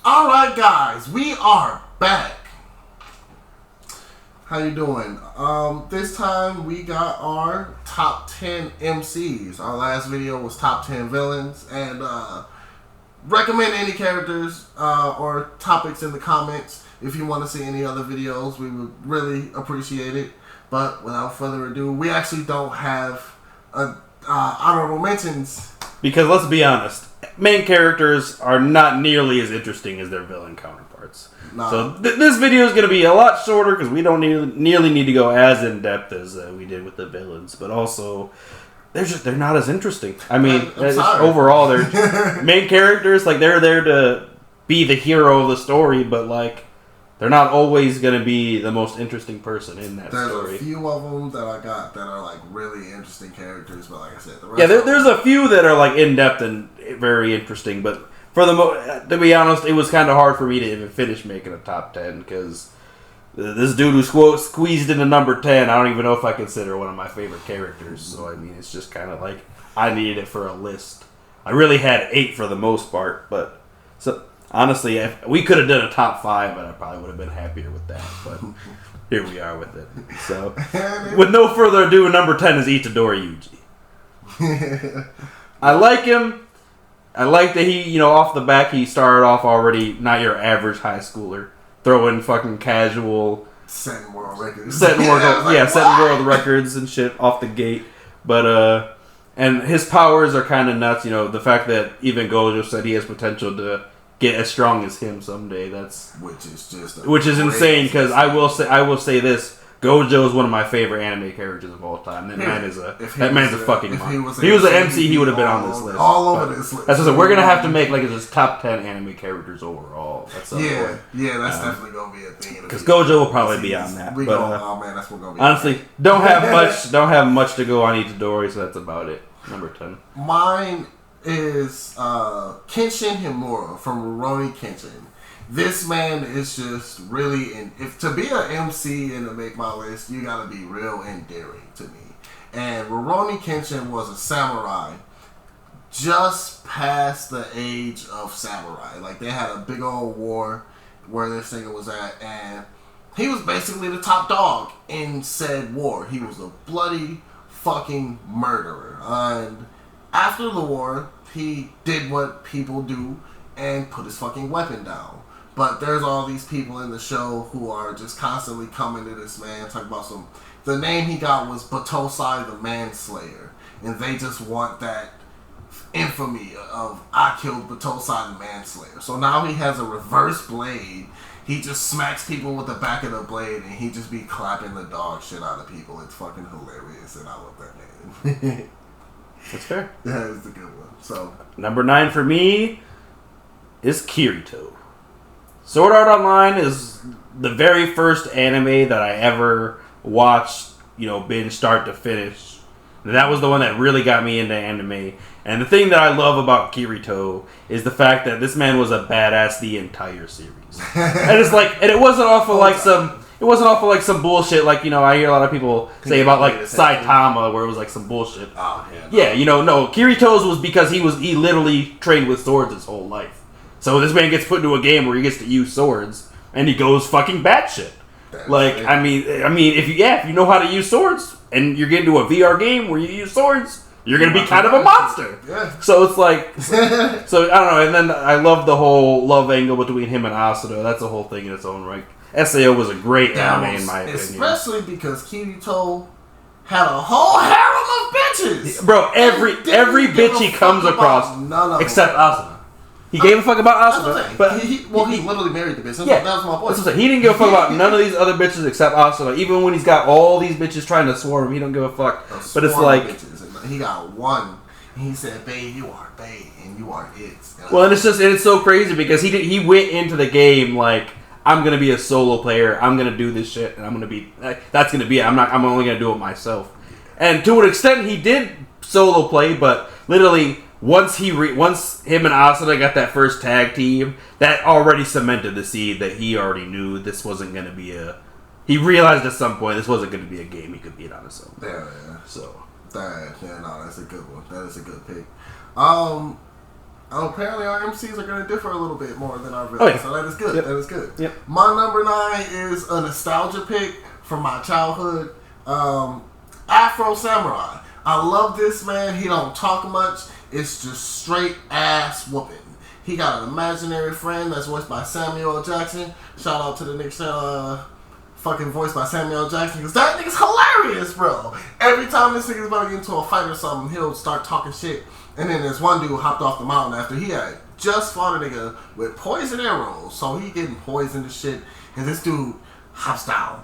Alright guys, we are back. How you doing? This time we got our top 10 MCs. Our last video was top 10 villains, and recommend any characters or topics in the comments. If you want to see any other videos, we would really appreciate it. But without further ado, we actually don't have honorable mentions. Because let's be honest, main characters are not nearly as interesting as their villain counterparts. Nah. So this video is going to be a lot shorter because we don't nearly need to go as in depth as we did with the villains. But also, they're not as interesting. I mean, overall, they're main characters. Like, they're there to be the hero of the story, but like, they're not always going to be the most interesting person in that story. There's a few of them that I got that are like really interesting characters, but like I said, the rest there's a few that are like in depth and very interesting. But for to be honest, it was kind of hard for me to even finish making a top 10 because this dude who squeezed into number 10, I don't even know if I consider one of my favorite characters. So I mean, it's just kind of like I needed it for a list. I really had 8 for the most part, but so. Honestly, we could have done a top 5, but I probably would have been happier with that. But here we are with it. So, with no further ado, number 10 is Itadori Yuji. I like him. I like that he, off the back, he started off already not your average high schooler. Throwing fucking casual... Setting world records. Setting world records and shit off the gate. But, and his powers are kind of nuts. The fact that even Gojo said he has potential to get as strong as him someday. Which is insane because I will say this: Gojo is one of my favorite anime characters of all time. That man is a fucking. If he was an MC, he would have been on this list. All over this list. That's what we're gonna have to make like just top 10 anime characters overall. That's yeah, that's definitely gonna be a thing. Because Gojo will probably be on that. That's what gonna be. Honestly, don't have much to go on Itadori, so that's about it. Number 10. Mine is Kenshin Himura from Rurouni Kenshin. This man is just really if to be an MC and to make my list, you gotta be real endearing to me. And Rurouni Kenshin was a samurai just past the age of samurai. Like, they had a big old war where this thing was at, and he was basically the top dog in said war. He was a bloody fucking murderer. And after the war, he did what people do and put his fucking weapon down. But there's all these people in the show who are just constantly coming to this man, talking about the name he got was Batosai the Manslayer. And they just want that infamy of, I killed Batosai the Manslayer. So now he has a reverse blade. He just smacks people with the back of the blade, and he just be clapping the dog shit out of people. It's fucking hilarious, and I love that man. That's fair. That is a good one. So number 9 for me is Kirito. Sword Art Online is the very first anime that I ever watched, binge start to finish. And that was the one that really got me into anime. And the thing that I love about Kirito is the fact that this man was a badass the entire series. And it's like, and it wasn't off of like some bullshit like, I hear a lot of people say about like Saitama where it was like some bullshit. Oh, yeah. No, Kirito's was because he literally trained with swords his whole life. So this man gets put into a game where he gets to use swords and he goes fucking batshit. I mean, if you know how to use swords and you're getting to a VR game where you use swords, you're gonna be kind of a monster. Yeah. So it's like, so I don't know. And then I love the whole love angle between him and Asuna. That's a whole thing in its own right. SAO was a great anime in my opinion. Especially because Kirito had a whole harem of bitches. Bro, every bitch he comes across, except Asuna. He gave a fuck about Asuna. But he literally married the bitch. Yeah, that was my point. That's what I'm saying. He didn't give a fuck about none of these other bitches except Asuna. Even when he's got all these bitches trying to swarm him, he don't give a fuck. But it's like... Bitches. He got one. And he said, babe, you are babe, and you are it. And it's so crazy because he went into the game like, I'm gonna be a solo player. I'm gonna do this shit, and I'm gonna be that's gonna be it. I'm only gonna do it myself. And to an extent, he did solo play, but literally once him and Asuna got that first tag team, that already cemented the seed that he already knew this wasn't gonna be He realized at some point this wasn't gonna be a game he could beat on his own. Yeah. So that's a good one. That is a good pick. Apparently our MCs are going to differ a little bit more than our villains, so that is good. Yep. That is good. Yep. My number 9 is a nostalgia pick from my childhood, Afro Samurai. I love this man. He don't talk much. It's just straight ass whooping. He got an imaginary friend that's voiced by Samuel L. Jackson. Shout out to the niggas that fucking voiced by Samuel L. Jackson, because that nigga's hilarious, bro. Every time this nigga's about to get into a fight or something, he'll start talking shit. And then there's one dude hopped off the mountain after he had just fought a nigga with poison arrows. So he getting poisoned and shit. And this dude hops down.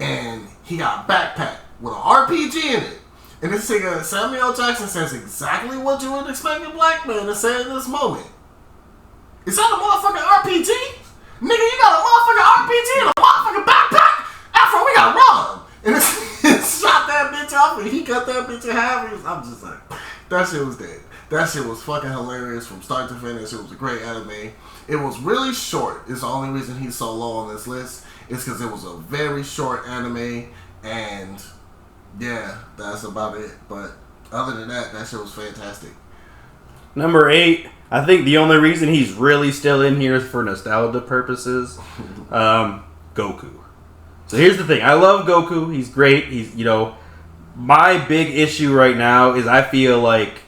And he got a backpack with an RPG in it. And this nigga, Samuel L. Jackson, says exactly what you would expect a black man to say in this moment. Is that a motherfucking RPG? Nigga, you got a motherfucking RPG and a motherfucking backpack? Afro, we gotta run. And it's shot that bitch off and he cut that bitch in half. I'm just like, that shit was dead. That shit was fucking hilarious from start to finish. It was a great anime. It was really short. It's the only reason he's so low on this list. Is because it was a very short anime. And yeah, that's about it. But other than that, that shit was fantastic. Number 8, I think the only reason he's really still in here is for nostalgia purposes. Goku. So here's the thing. I love Goku. He's great. He's, my big issue right now is I feel like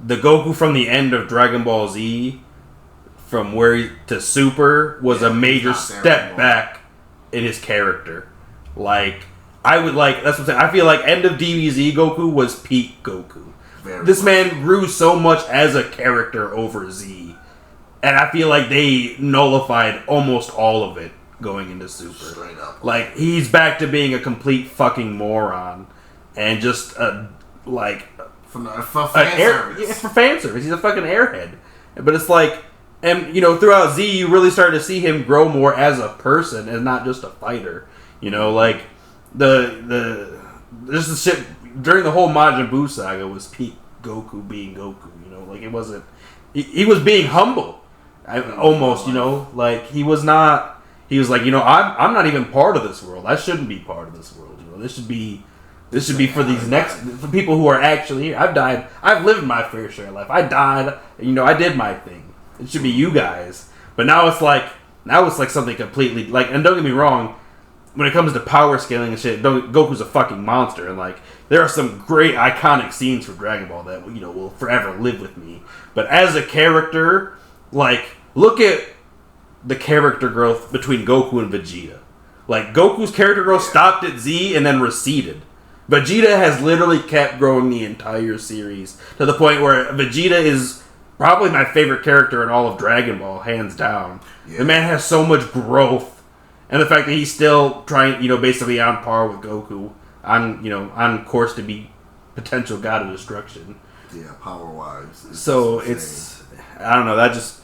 the Goku from the end of Dragon Ball Z, from where he to Super, was a major step back in his character. Like, that's what I'm saying. I feel like end of DBZ Goku was peak Goku. This man grew so much as a character over Z. And I feel like they nullified almost all of it going into Super. Straight up. Like, he's back to being a complete fucking moron. And just, for fan service. Yeah, for fan service. He's a fucking airhead. But it's like, and, throughout Z, you really started to see him grow more as a person and not just a fighter. Like, just the shit during the whole Majin Buu saga was peak Goku being Goku. Like, it wasn't. He was being humble, almost. Like, he was not. He was like, I'm not even part of this world. I shouldn't be part of this world. This should be for these for people who are actually here. I've died. I've lived my fair share of life. I died. I did my thing. It should be you guys. But now it's like something completely like. And don't get me wrong. When it comes to power scaling and shit, Goku's a fucking monster, and like there are some great iconic scenes from Dragon Ball that will forever live with me. But as a character, like look at the character growth between Goku and Vegeta. Like Goku's character growth stopped at Z and then receded. Vegeta has literally kept growing the entire series to the point where Vegeta is probably my favorite character in all of Dragon Ball, hands down. Yeah. The man has so much growth. And the fact that he's still trying, basically on par with Goku, on course to be potential god of destruction. Yeah, power-wise. So it's, I don't know, that just,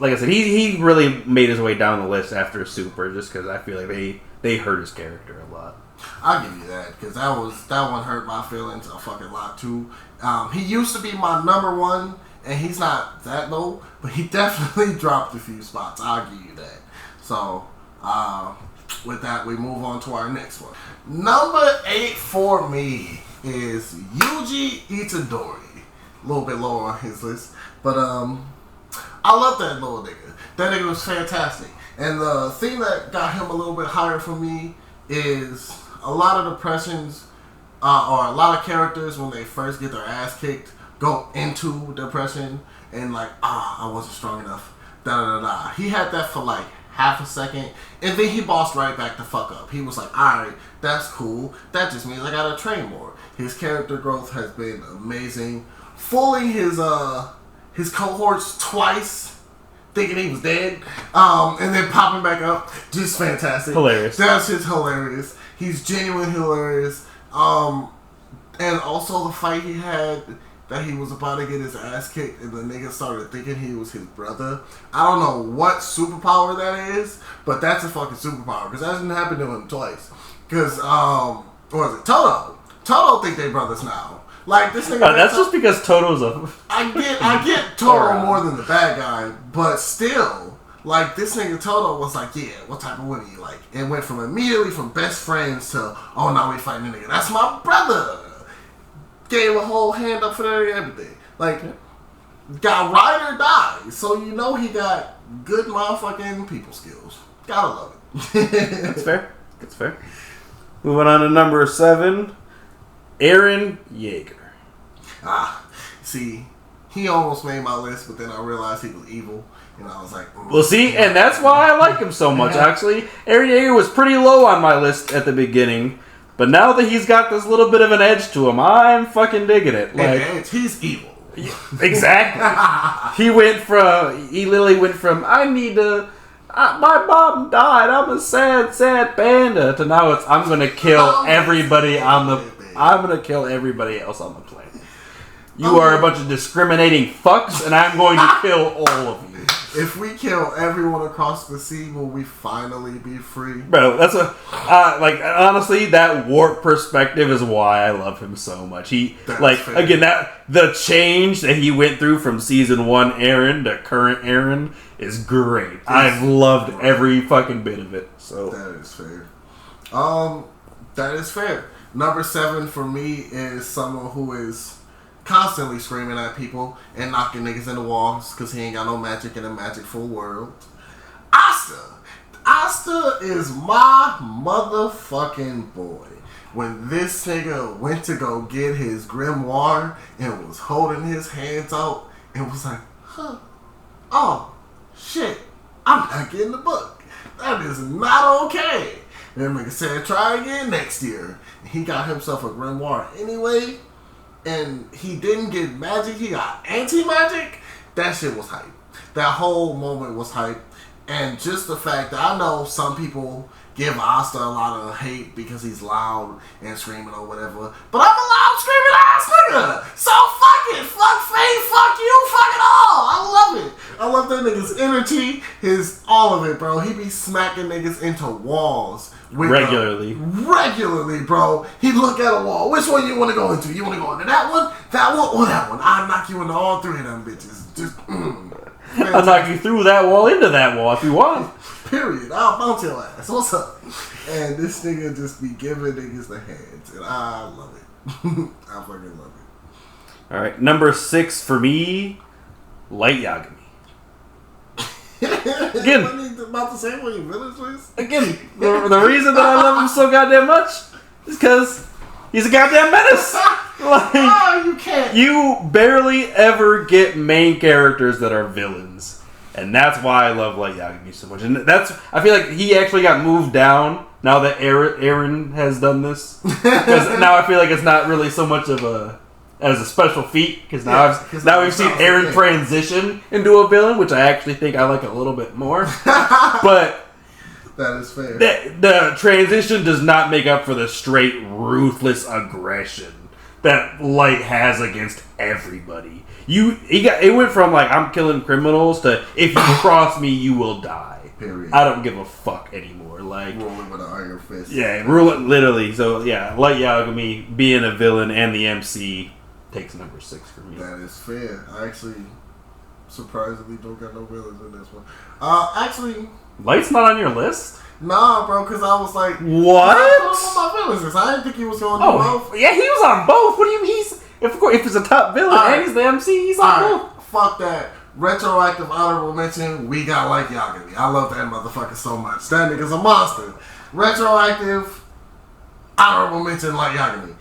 like I said, he really made his way down the list after Super, just because I feel like they hurt his character a lot. I'll give you that, because that one hurt my feelings a fucking lot too. He used to be my number 1, and he's not that low, but he definitely dropped a few spots. I'll give you that. So, with that, we move on to our next one. Number 8 for me is Yuji Itadori. A little bit lower on his list. But, I love that little nigga. That nigga was fantastic. And the thing that got him a little bit higher for me is a lot of depressions, or a lot of characters, when they first get their ass kicked, go into depression and like, I wasn't strong enough. Da-da-da-da. He had that for like half a second, and then he bossed right back the fuck up. He was like, alright, that's cool. That just means I gotta train more. His character growth has been amazing. Fooling his cohorts twice, thinking he was dead, and then popping back up, just fantastic. Hilarious. That's just hilarious. He's genuinely hilarious. And also the fight he had, that he was about to get his ass kicked and the nigga started thinking he was his brother. I don't know what superpower that is, but that's a fucking superpower, because that hasn't happened to him twice. Because, what was it? Toto think they brothers now. Like, this nigga... that's just because Toto's a... I get Toto more than the bad guy, but still, like, this nigga Toto was like, yeah, what type of women you like? And went immediately from best friends to, oh, now we fighting a nigga. That's my brother! Gave a whole hand up for that and everything. Like, got ride or die, so you know he got good motherfucking people skills. Gotta love it. That's fair. That's fair. Moving on to number 7, Eren Yeager. See, he almost made my list, but then I realized he was evil, and I was like, well, see, and that's why I like him so much, actually. Eren Yeager was pretty low on my list at the beginning, but now that he's got this little bit of an edge to him, I'm fucking digging it. Like, he's evil. Exactly. He literally went from, I need to, my mom died, I'm a sad, sad panda, to now it's, I'm going to kill everybody I'm going to kill everybody else on the planet. You are a bunch of discriminating fucks, and I'm going to kill all of you. If we kill everyone across the sea, will we finally be free? Bro, that's honestly, that warp perspective is why I love him so much. The change that he went through from season 1 Eren to current Eren is great. I've loved every fucking bit of it. So that is fair. That is fair. Number 7 for me is someone who is constantly screaming at people and knocking niggas in the walls because he ain't got no magic in a magic-full world. Asta. Asta is my motherfucking boy. When this nigga went to go get his grimoire and was holding his hands out and was like, oh, shit, I'm not getting the book. That is not okay. And nigga said, try again next year. And he got himself a grimoire anyway. And he didn't get magic, he got anti-magic. That shit was hype. That whole moment was hype. And just the fact that I know some people give Asta a lot of hate because he's loud and screaming or whatever. But I'm a loud screaming ass nigga. So fuck it. Fuck Faye, fuck you, fuck it all. I love it. I love that nigga's energy, all of it, bro. He be smacking niggas into walls. Regularly, bro. He look at a wall. Which one you want to go into? You want to go into that one, or that one? I'll knock you into all 3 of them bitches. Just, I'll knock you through that wall into that wall if you want. Period. I'll bounce your ass. What's up? And this nigga just be giving niggas the hands. And I love it. I fucking love it. Alright, number 6 for me, Light Yagami. Again, about to say what you villains was? Again, the reason that I love him so goddamn much is because he's a goddamn menace. You can't. You barely ever get main characters that are villains, and that's why I love Light Yagami so much. And I feel like he actually got moved down now that Eren has done this, because now I feel like it's not really so much of a special feat, because now we've seen Eren transition into a villain, which I actually think I like a little bit more. But that is fair. The transition does not make up for the straight ruthless aggression that Light has against everybody. It went from like, I'm killing criminals to, if you cross me, you will die. Period. I don't give a fuck anymore. Like, rolling with an iron fist. Yeah, literally. So yeah, Light Yagami being a villain and the MC takes number 6 for me. That is fair. I actually surprisingly don't got no villains in this one. Actually, Light's not on your list? Nah, bro, because I was like, what? My villains is. I didn't think he was going to do both. Yeah, he was on both. What do you mean? If he's a top villain and he's the MC, he's on both. Fuck that. Retroactive honorable mention, we got Light Yagami. I love that motherfucker so much. That nigga's a monster. Retroactive honorable mention, Light Yagami.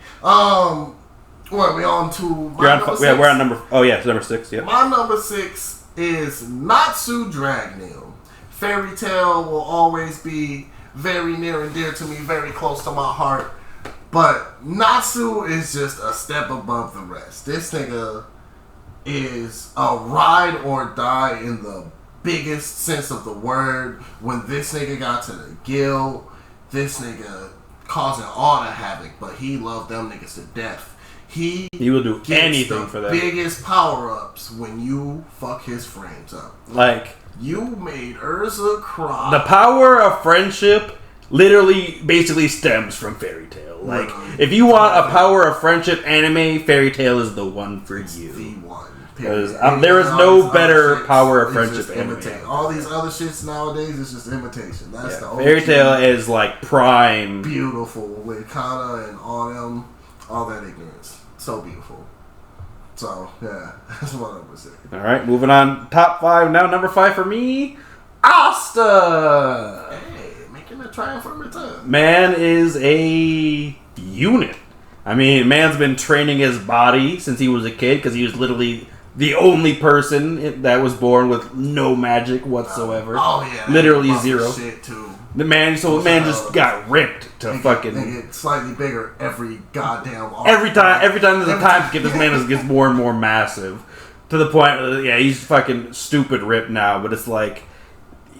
What, we on to my number 6? Yeah, we're on number... Oh, yeah, it's number 6, yeah. My number 6 is Natsu Dragneel. Fairy Tail will always be very near and dear to me, very close to my heart. But Natsu is just a step above the rest. This nigga is a ride or die in the biggest sense of the word. When this nigga got to the guild, this nigga causing all the havoc, but he loved them niggas to death. He will do anything for that. Biggest power-ups when you fuck his frames up. Like, you made Urza cry. The power of friendship literally basically stems from Fairy Tail. Like, if you want a power of friendship anime, Fairy Tail is the one for you. The one. Because there is no better power of friendship anime. All these other shits nowadays is just imitation. That's the Fairy Tail is like prime. Beautiful with Kana and all them, all that ignorance. So beautiful. So yeah, that's what I would say. All right, moving on. Top 5 now. Number 5 for me, Asta. Hey, making a triumphant return. Man is a unit. I mean, man's been training his body since he was a kid because he was literally the only person that was born with no magic whatsoever. Oh yeah, literally zero. Shit too. The man just got ripped to fucking. They get slightly bigger every goddamn. Every time there's a time skip, this man gets more and more massive to the point. Yeah, he's fucking stupid ripped now, but it's like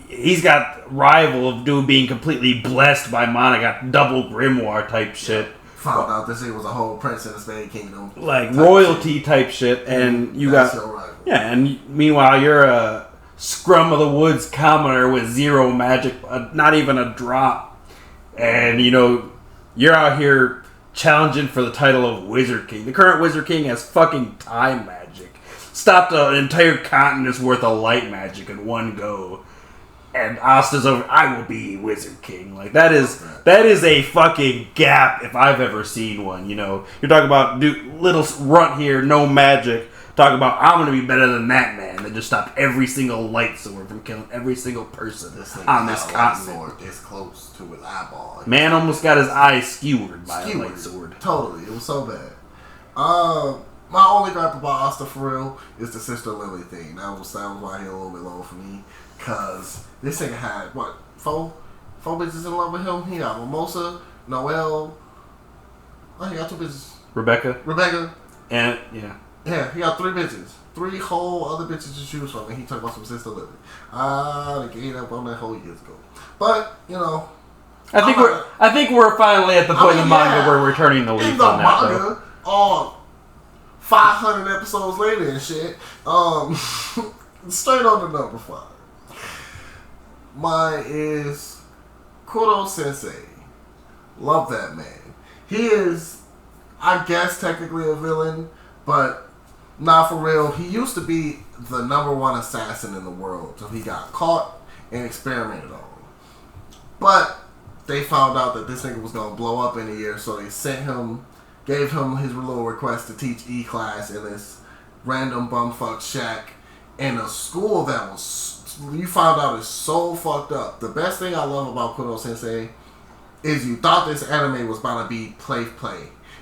he's got rival of dude being completely blessed by mana, got double grimoire type shit. Found out this thing was a whole Prince in the Spade Kingdom, like royalty type shit, and you that's got your rival. yeah, and meanwhile you're a scrum of the woods commoner with zero magic, not even a drop, and you know you're out here challenging for the title of Wizard King. The current Wizard King has fucking time magic, stopped an entire continent's worth of light magic in one go. And Asta's over. I will be Wizard King. Like that is a fucking gap if I've ever seen one. You know, you're talking about little runt here, no magic. Talking about I'm gonna be better than that man that just stopped every single light sword from killing every single person on this continent. This close to his eyeball. Man almost got his eye skewered by a light sword. Totally, it was so bad. My only gripe about Asta for real is the Sister Lily thing. That was why he a little bit low for me. Cause this nigga had four bitches in love with him. He got Mimosa, Noelle. Oh, he got 2 bitches. Rebecca. And yeah. Yeah, he got 3 bitches. 3 whole other bitches to choose from, and he talked about some Sister Lily. They gave up on that whole years ago. But you know, I think we're finally at the point in the manga where we're turning the leaf on that. In the manga, all 500 episodes later and shit. Straight on to number 5. Mine is Kuro Sensei. Love that man. He is, I guess, technically a villain, but not for real. He used to be the #1 assassin in the world, so he got caught and experimented on. But they found out that this nigga was gonna blow up in a year, so they gave him his little request to teach E-class in this random bumfuck shack in a school that was. You found out is so fucked up. The best thing I love about Kuro Sensei is you thought this anime was about to be play.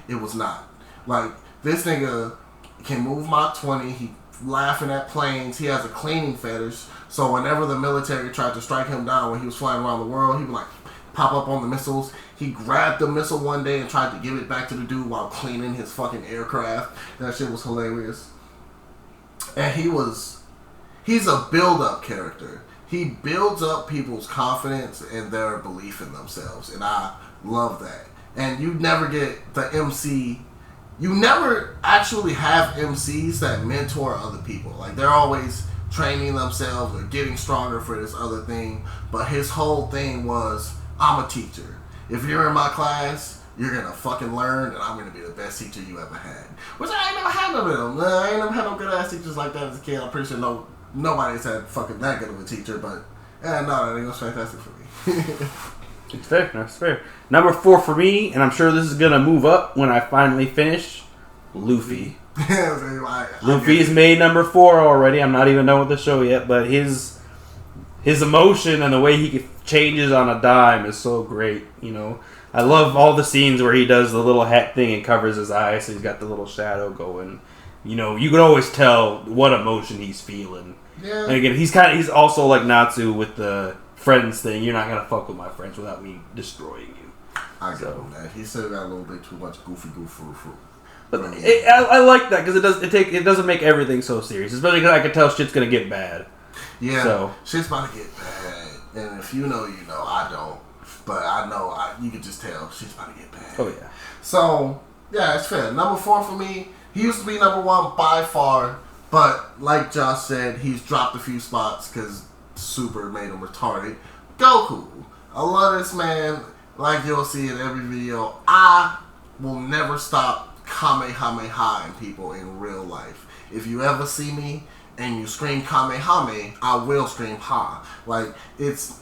It was not. Like, this nigga can move Mach 20. He laughing at planes. He has a cleaning fetish. So whenever the military tried to strike him down when he was flying around the world, he would like pop up on the missiles. He grabbed the missile one day and tried to give it back to the dude while cleaning his fucking aircraft. That shit was hilarious. And he's a build-up character. He builds up people's confidence and their belief in themselves, and I love that. And you never get the MC. You never actually have MCs that mentor other people. Like, they're always training themselves or getting stronger for this other thing. But his whole thing was, I'm a teacher. If you're in my class, you're gonna fucking learn, and I'm gonna be the best teacher you ever had. Which I ain't never had none of them. I ain't never had no good ass teachers like that as a kid. I'm pretty sure nobody's had fucking that good of a teacher, but no, that was fantastic for me. It's fair. That's fair. Number 4 for me, and I'm sure this is gonna move up when I finally finish. Luffy. Luffy's made number 4 already. I'm not even done with the show yet, but his emotion and the way he changes on a dime is so great. You know, I love all the scenes where he does the little hat thing and covers his eyes, so he's got the little shadow going. You know, you can always tell what emotion he's feeling. Yeah. And again, he's also like Natsu with the friends thing. You're not gonna fuck with my friends without me destroying you. I get him, man. He still got a little bit too much goofy. But I like that because it doesn't make everything so serious, especially because I can tell shit's gonna get bad. Yeah, so shit's about to get bad, and if you know, you know. I don't, but I know you can just tell shit's about to get bad. Oh yeah. So yeah, it's fair. Number 4 for me. He used to be number 1 by far, but like Josh said, he's dropped a few spots because Super made him retarded. Goku, I love this man. Like you'll see in every video, I will never stop Kamehameha people in real life. If you ever see me and you scream Kamehameha, I will scream Ha. Like it's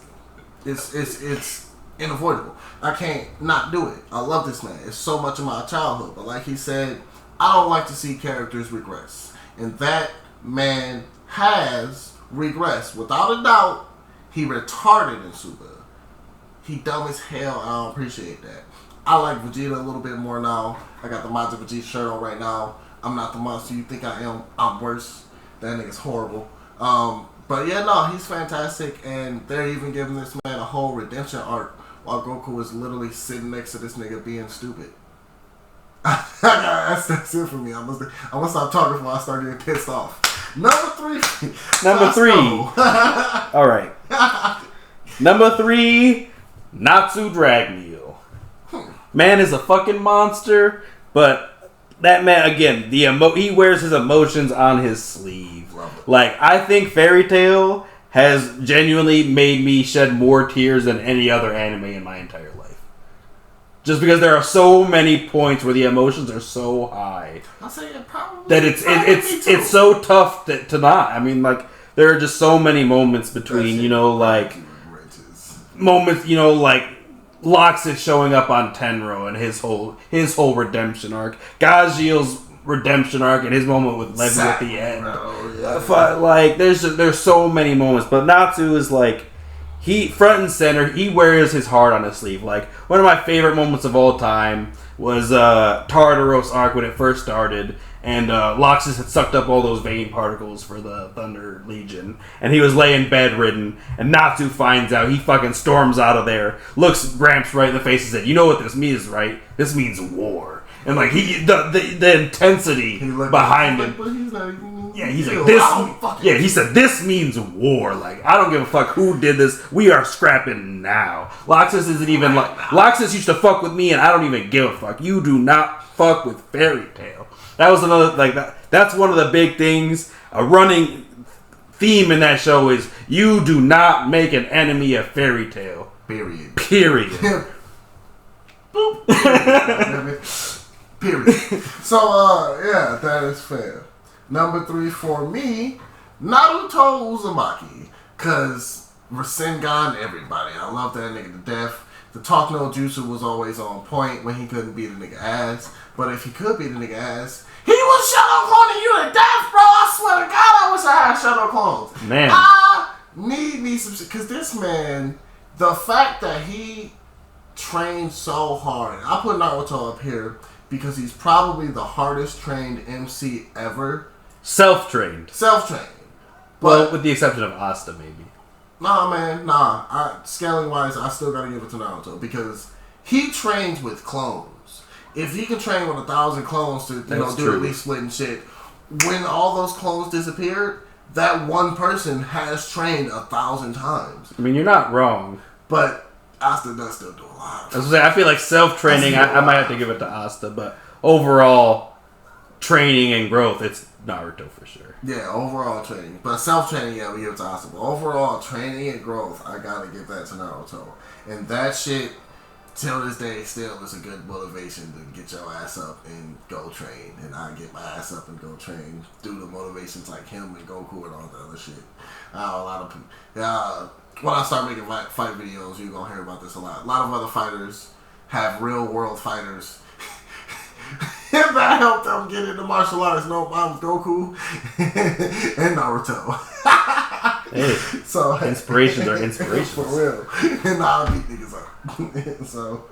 unavoidable. I can't not do it. I love this man. It's so much of my childhood. But like he said, I don't like to see characters regress. And that man has regressed. Without a doubt, he retarded in Super. He dumb as hell. I don't appreciate that. I like Vegeta a little bit more now. I got the Majin Vegeta shirt on right now. I'm not the monster you think I am. I'm worse. That nigga's horrible. But yeah, no, he's fantastic. And they're even giving this man a whole redemption arc while Goku is literally sitting next to this nigga being stupid. That's it for me. I'm gonna stop talking before I start getting pissed off. Number 3. Number 3. All right. Number 3, Natsu Dragmeal. Man is a fucking monster, but that man, again, he wears his emotions on his sleeve. Like, I think Fairy Tail has genuinely made me shed more tears than any other anime in my entire life. Just because there are so many points where the emotions are so high. I'll say it probably. That it's so tough to not. I mean, like, there are just so many moments between, moments, like Loxus showing up on Tenro and his whole redemption arc, Gajil's redemption arc, and his moment with Levy at the end. Like, there's so many moments, but Natsu is like, he front and center. He wears his heart on his sleeve. Like, one of my favorite moments of all time was Tartaros arc when it first started. And Loxus had sucked up all those vein particles for the Thunder Legion. And he was laying bedridden. And Natsu finds out. He fucking storms out of there. Looks Gramps right in the face and said, "You know what this means, right? This means war." And like, the intensity behind him. But he's not, he's like, this. Yeah, he said, "This means war. Like, I don't give a fuck who did this. We are scrapping now." Loxus isn't even like... Loxus used to fuck with me and I don't even give a fuck. You do not fuck with Fairy Tail. That was another, like, that's one of the big things. A running theme in that show is, you do not make an enemy a Fairy Tail. Period. Boop. Period. So, yeah, that is fair. Number 3 for me, Naruto Uzumaki. Because Rasengan everybody. I love that nigga to death. The Talk No Jutsu was always on point when he couldn't beat a nigga ass. But if he could beat a nigga ass, he was shadow cloning you to death, bro. I swear to God, I wish I had shadow clones. Man. I need me some shit. Because this man, the fact that he trained so hard. I put Naruto up here because he's probably the hardest trained MC ever. Self-trained. But with the exception of Asta, maybe. Nah. Scaling wise, I still gotta give it to Naruto because he trains with clones. If he can train with 1,000 clones to do at least splitting shit, when all those clones disappeared, that one person has trained 1,000 times. I mean, you're not wrong. But Asta does still do a lot. I feel like self-training, I might have to give it to Asta, but overall training and growth, it's Naruto for sure. Yeah, overall training. But self-training, yeah, we give it to Asta. But overall training and growth, I gotta give that to Naruto. And that shit, till this day, still is a good motivation to get your ass up and go train. And I get my ass up and go train due to motivations like him and Goku and all the other shit. A lot of people... when I start making fight videos, you're going to hear about this a lot. A lot of other fighters have real-world fighters that helped them get into martial arts. No, mine was Goku and Naruto. Hey, so inspirations are inspirations. For real. And I'll beat niggas up. So,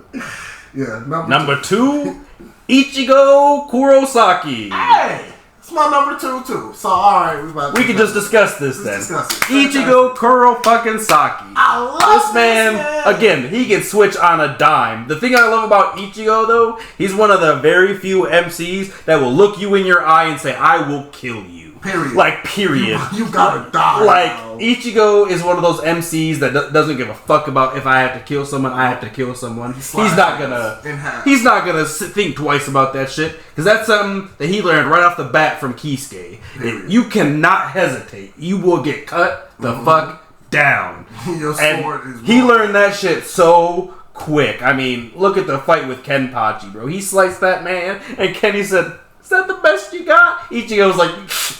yeah. Number 2, Ichigo Kurosaki. Hey! It's my number 2 too. So alright, we can just discuss this then. Discuss it. Ichigo Kurosaki. I love this man. Again, he can switch on a dime. The thing I love about Ichigo though, he's one of the very few MCs that will look you in your eye and say, "I will kill you." Period. Like, period. You gotta die. Like, Ichigo is one of those MCs that doesn't give a fuck about if I have to kill someone, I have to kill someone. He's not gonna think twice about that shit. Because that's something that he learned right off the bat from Kisuke. You cannot hesitate. You will get cut the fuck down. Your sword is he learned that shit so quick. I mean, look at the fight with Kenpachi, bro. He sliced that man, and Kenny said, "Is that the best you got?" Ichigo was like,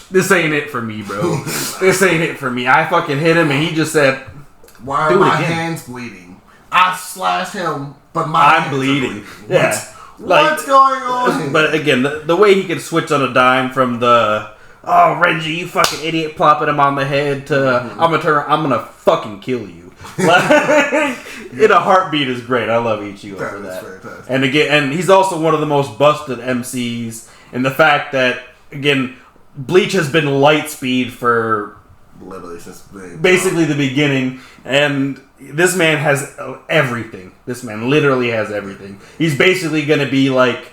"This ain't it for me, bro. This ain't it for me." I fucking hit him, and he just said, "Why are my hands bleeding? I slashed him, but I'm bleeding." Yeah. What's going on? But again, the way he could switch on a dime from the Renji, you fucking idiot, plopping him on the head to I'm gonna fucking kill you. Like, in a heartbeat is great. I love Ichigo for that. Fantastic. And again, and he's also one of the most busted MCs in the fact that again, Bleach has been light speed for literally since basically the beginning, and this man has everything. This man literally has everything. He's basically going to be like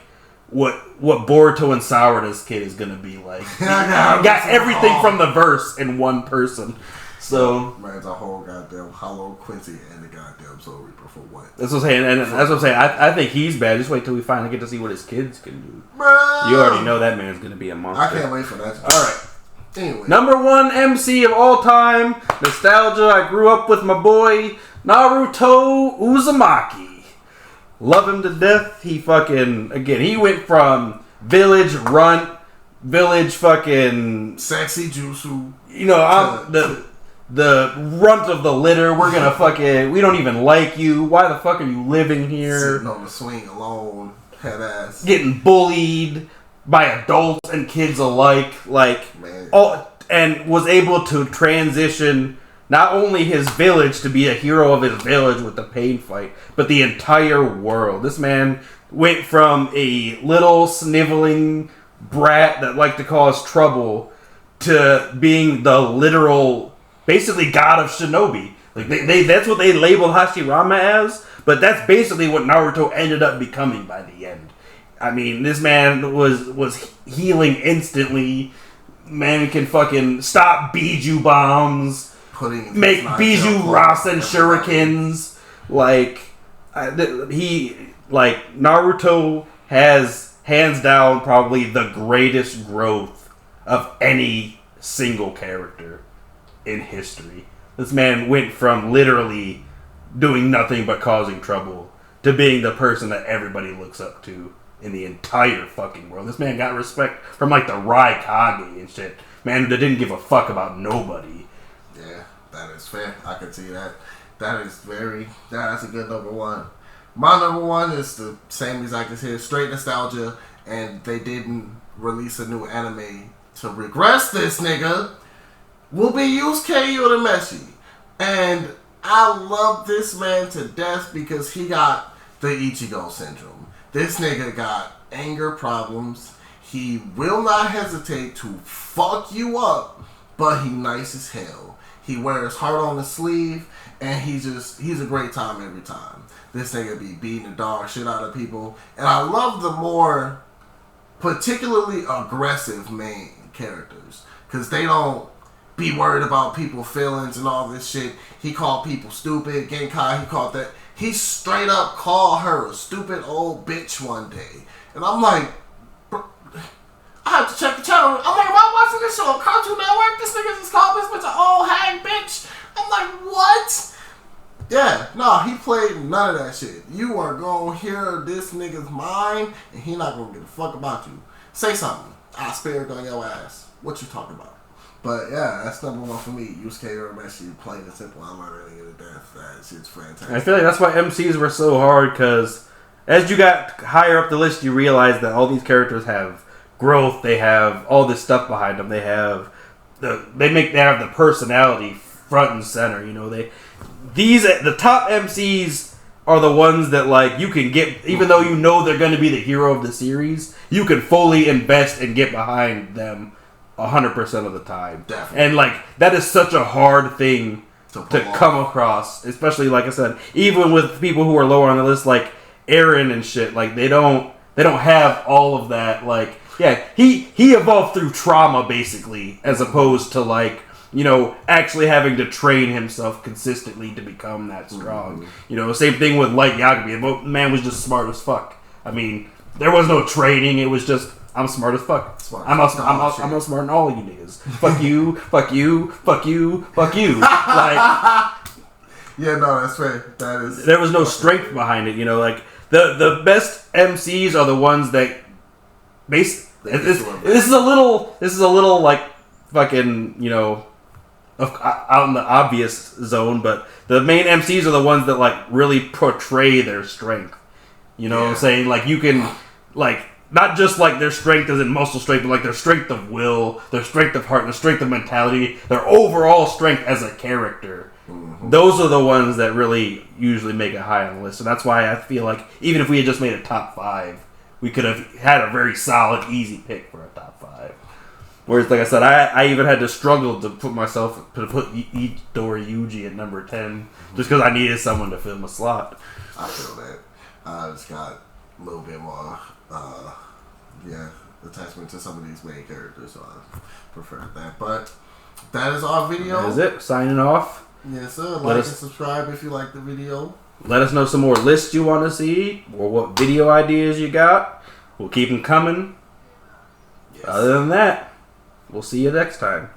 what Boruto and Sourdo's kid is going to be like. He got everything from the verse in one person. So man's a whole goddamn Hollow Quincy and the goddamn Soul Reaper for what? That's what I'm saying, and that's what I'm saying. I think he's bad. Just wait till we finally get to see what his kids can do. Bro. You already know that man's going to be a monster. I can't wait for that. All right. Anyway. Number 1 MC of all time, nostalgia. I grew up with my boy Naruto Uzumaki. Love him to death. He fucking he went from village runt, village fucking sexy jutsu. You know, I'm the runt of the litter. We're gonna fucking. We don't even like you. Why the fuck are you living here? Sitting on the swing alone, head ass. Getting bullied by adults and kids alike, and was able to transition not only his village to be a hero of his village with the pain fight, but the entire world. This man went from a little sniveling brat that liked to cause trouble to being the literal, basically god of shinobi. Like that's what they labeled Hashirama as, but that's basically what Naruto ended up becoming by the end. I mean, this man was healing instantly. Man can fucking stop Biju bombs, make Biju Rasen shurikens. Naruto has hands down probably the greatest growth of any single character in history. This man went from literally doing nothing but causing trouble to being the person that everybody looks up to in the entire fucking world. This man got respect from the Raikage and shit. Man that didn't give a fuck about nobody. Yeah, that is fair. I can see that. That's a good number 1. My number 1 is the same exact as his, straight nostalgia, and they didn't release a new anime to regress this nigga. Will be Yusuke Urameshi. And I love this man to death because he got the Ichigo syndrome. This nigga got anger problems. He will not hesitate to fuck you up, but he nice as hell. He wears heart on his sleeve, and he's a great time every time. This nigga be beating the dog shit out of people. And I love the more particularly aggressive main characters, because they don't be worried about people's feelings and all this shit. He called people stupid. Genkai, he called that. He straight up called her a stupid old bitch one day. And I'm like, I have to check the channel. I'm like, am I watching this show on Cartoon Network? This nigga just called this bitch an old hag bitch. I'm like, what? Yeah, no, he played none of that shit. You are gonna hear this nigga's mind, and he not gonna give a fuck about you. Say something. I'll spare it on your ass. What you talking about? But yeah, that's number 1 for me. Yusuke Urameshi, plain and simple. I'm not really into death. That shit's fantastic. I feel like that's why MCs were so hard, because as you got higher up the list, you realize that all these characters have growth. They have all this stuff behind them. They have the personality front and center. You know, the top MCs are the ones that you can get, even though you know they're going to be the hero of the series, you can fully invest and get behind them 100% of the time. Definitely. And that is such a hard thing to come across, especially like I said, even with people who are lower on the list, like Eren and shit. They don't have all of that. He evolved through trauma basically, as opposed to actually having to train himself consistently to become that strong. Mm-hmm. Same thing with Light Yagami. The man was just smart as fuck. I mean, there was no training. It was just, I'm smart as fuck. I'm outsmarting all of you niggas. Fuck you, fuck you, fuck you, fuck you. Yeah, no, that's fair. That is. There was no strength behind it. The best MCs are the ones that this is a little fucking out in the obvious zone, but the main MCs are the ones that really portray their strength. You know what I'm saying? Like, you can, like, not just like their strength as in muscle strength, but like their strength of will, their strength of heart, their strength of mentality, their overall strength as a character. Mm-hmm. Those are the ones that really usually make it high on the list. And that's why I feel like even if we had just made a top 5, we could have had a very solid, easy pick for a top 5. Whereas, like I said, I even had to struggle to put Itadori Yuji at number 10 just because I needed someone to fill my slot. I feel that. I just got a little bit more, attachment to some of these main characters, so I prefer that. But that is our video. That is it. Signing off. Yes, sir. Like and subscribe if you like the video. Let us know some more lists you want to see or what video ideas you got. We'll keep them coming. Yes. Other than that, we'll see you next time.